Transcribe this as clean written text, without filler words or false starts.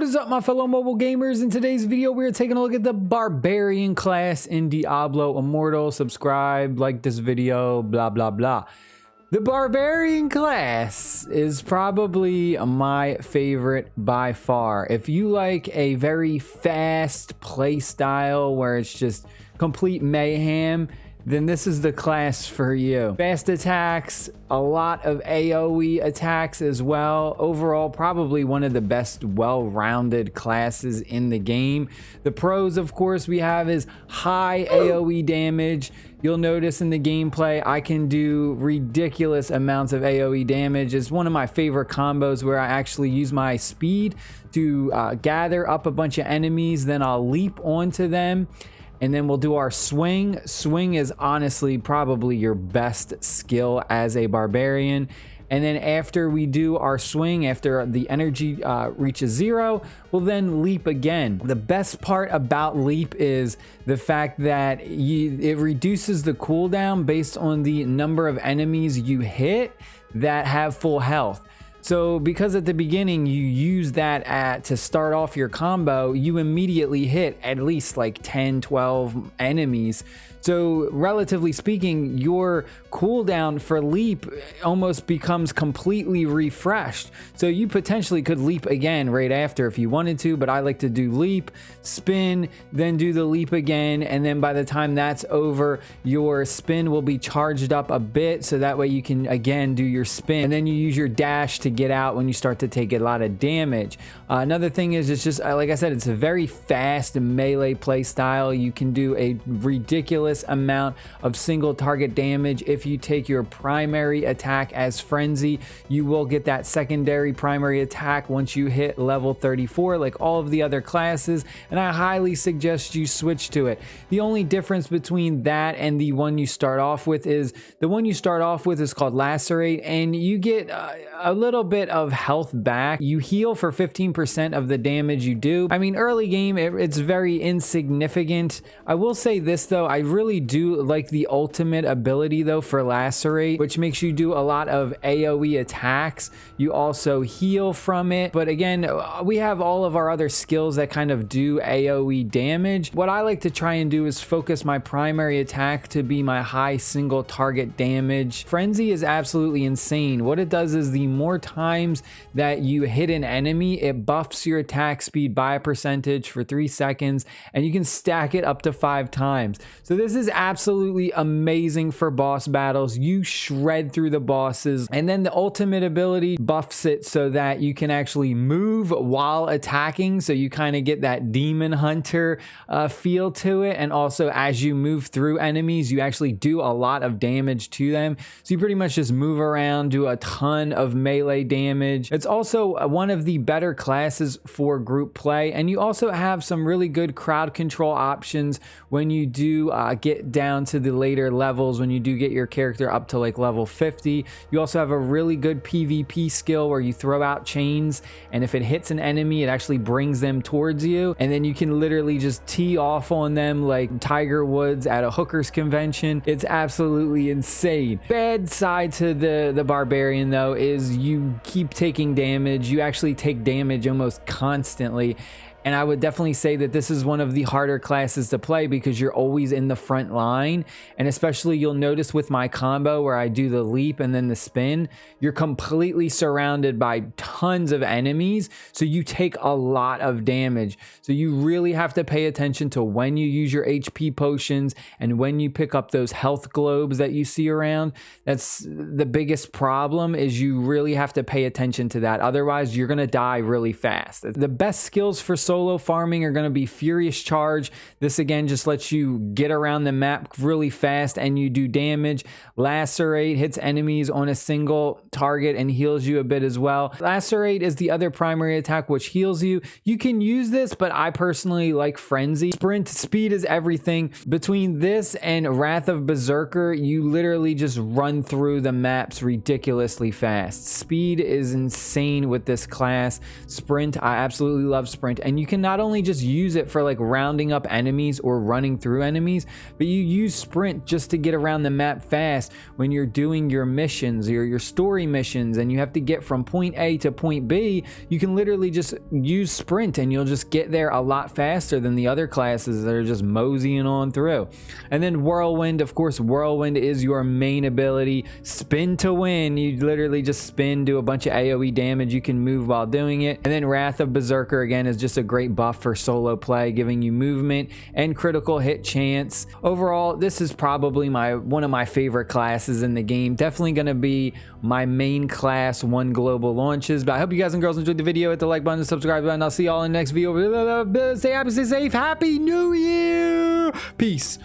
is up, my fellow mobile gamers? In today's video, we're taking a look at the Barbarian class in Diablo Immortal. Subscribe, like this video, blah, blah, blah. The Barbarian class is probably my favorite by far. If you like a very fast play style where it's just complete mayhem, then this is the class for you. Fast attacks, a lot of AoE attacks as well. Overall, probably one of the best well-rounded classes in the game. The pros, of course, we have is high AoE damage. You'll notice in the gameplay, I can do ridiculous amounts of AoE damage. It's one of my favorite combos where I actually use my speed to gather up a bunch of enemies, then I'll leap onto them. And then we'll do our swing. Swing is honestly probably your best skill as a barbarian. And then after we do our swing, after the energy reaches 0, we'll then leap again. The best part about leap is the fact that it reduces the cooldown based on the number of enemies you hit that have full health. So because at the beginning you use that to start off your combo, you immediately hit at least like 10, 12 enemies. So relatively speaking, your cooldown for leap almost becomes completely refreshed. So you potentially could leap again right after if you wanted to, but I like to do leap, spin, then do the leap again. And then by the time that's over, your spin will be charged up a bit. So that way you can again do your spin. And then you use your dash to get out when you start to take a lot of damage. Another thing is it's just, like I said, it's a very fast melee play style. You can do a ridiculous amount of single target damage. If you take your primary attack as frenzy, you will get that secondary primary attack once you hit level 34 like all of the other classes, and I highly suggest you switch to it. The only difference between that and the one you start off with is the one you start off with is called lacerate, and you get a little bit of health back. You heal for 15% of the damage you do. I mean, early game it's very insignificant. I will say this though, I really do like the ultimate ability though for lacerate, which makes you do a lot of AoE attacks. You also heal from it, but again, we have all of our other skills that kind of do AoE damage. What I like to try and do is focus my primary attack to be my high single target damage. Frenzy is absolutely insane. What it does is the more times that you hit an enemy, it buffs your attack speed by a percentage for 3 seconds, and you can stack it up to 5 times. So this is absolutely amazing for boss battles. You shred through the bosses, and then the ultimate ability buffs it so that you can actually move while attacking, so you kind of get that demon hunter feel to it. And also as you move through enemies, you actually do a lot of damage to them, so you pretty much just move around, do a ton of melee damage. It's also one of the better classes for group play, and you also have some really good crowd control options when you do get down to the later levels. When you do get your character up to like level 50, you also have a really good PvP skill where you throw out chains, and if it hits an enemy, it actually brings them towards you, and then you can literally just tee off on them like Tiger Woods at a hookers convention. It's absolutely insane. Bad side to the Barbarian though is you keep taking damage. You actually take damage almost constantly. And I would definitely say that this is one of the harder classes to play because you're always in the front line. And especially you'll notice with my combo where I do the leap and then the spin, you're completely surrounded by tons of enemies. So you take a lot of damage. So you really have to pay attention to when you use your HP potions and when you pick up those health globes that you see around. That's the biggest problem, is you really have to pay attention to that. Otherwise, you're going to die really fast. The best skills for solo farming are going to be Furious Charge. This again just lets you get around the map really fast and you do damage. Lacerate hits enemies on a single target and heals you a bit as well. Lacerate is the other primary attack which heals you. You can use this, but I personally like Frenzy. Sprint speed is everything. Between this and Wrath of Berserker, you literally just run through the maps ridiculously fast. Speed is insane with this class. Sprint, I absolutely love Sprint, and you you can not only just use it for like rounding up enemies or running through enemies, but you use sprint just to get around the map fast when you're doing your missions or your story missions and you have to get from point A to point B. You can literally just use sprint and you'll just get there a lot faster than the other classes that are just moseying on through. And then whirlwind, of course, whirlwind is your main ability. Spin to win. You literally just spin, do a bunch of AoE damage. You can move while doing it. And then Wrath of Berserker again is just a great buff for solo play, giving you movement and critical hit chance. Overall, this is probably one of my favorite classes in the game. Definitely going to be my main class when global launches. But I hope you guys and girls enjoyed the video. Hit the like button, the subscribe button. I'll see y'all in the next video. Stay happy, stay safe. Happy New Year. Peace.